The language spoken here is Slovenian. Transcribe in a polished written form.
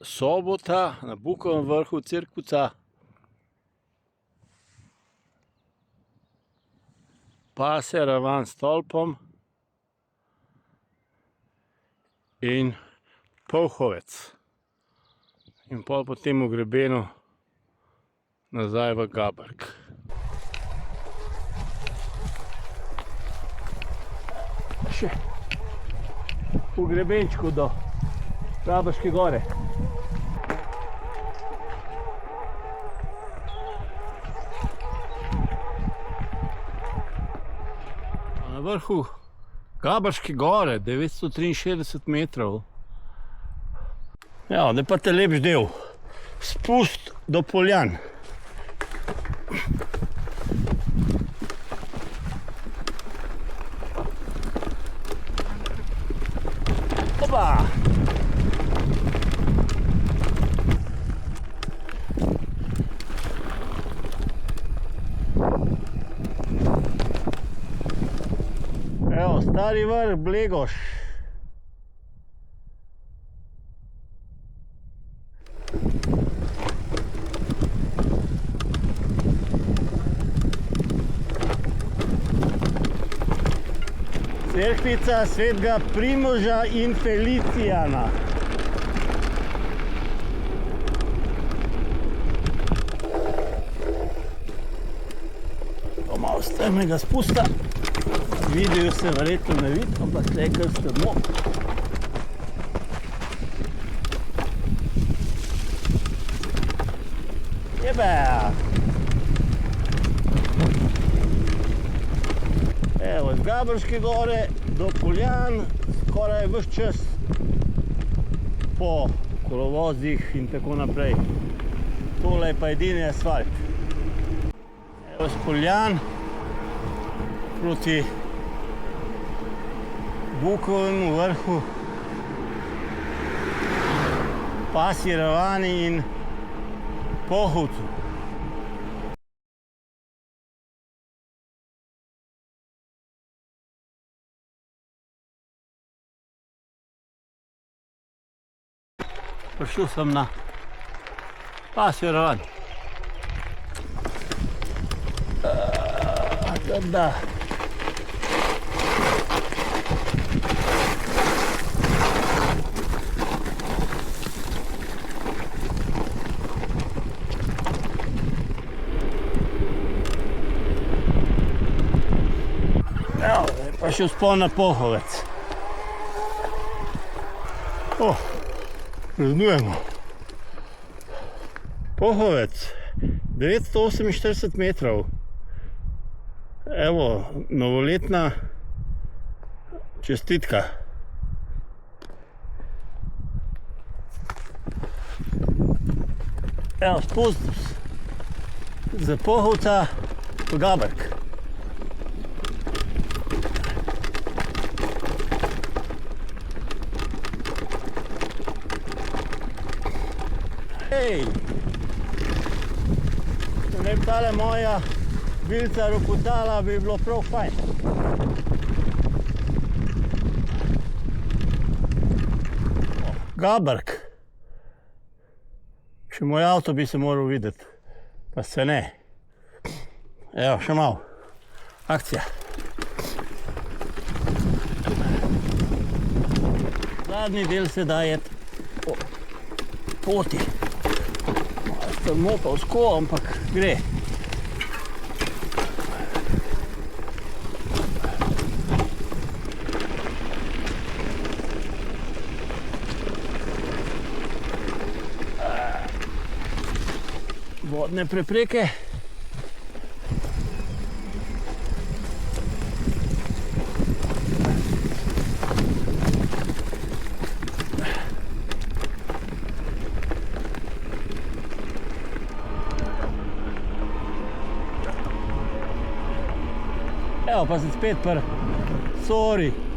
Sobota na Bukovem vrhu Cirkusa. Pasja ravan s stolpom in Polhovec. In pol po tem grebenu nazaj v Gaberk. Še v grebenčku do Gaberške gore. Na vrhu Gaberške gore, 963 metrov. Ja, zdaj pa te lepš del. Spust do Poljan. Opa! Evo, stari vrh Blegoš. Cerkvica svetega Primoža in Felicijana. To malo strmega spusta. Vidijo se verjetno ne vidi, ampak tle kar strmo. Jebe! Evo, z Gaberške gore do Poljan, skoraj ves čas po kolovozih in tako naprej. Tole je pa edini asfalt. Evo, z Poljan proti Bukovemu vrhu, Pasji ravani in Polhovcu. Prišel sem na Pasjo ravan. Da. Evo, pa še vzpon na Polhovec. Praznujemo. Polhovec, 948 metrov. Evo, novoletna čestitka. Evo, spust z Polhovca v Gaberk. Hej! Če ne bi tale moja bilca ropotala, bi bilo prav fajn. Gaberk. Še moj avto bi se moral videti, pa se ne. Evo, še malo. Akcija. Zadnji del se da jeti po poti. Strmo pa vsko, ampak gre. Vodne prepreke. Evo, pa sem spet sorry.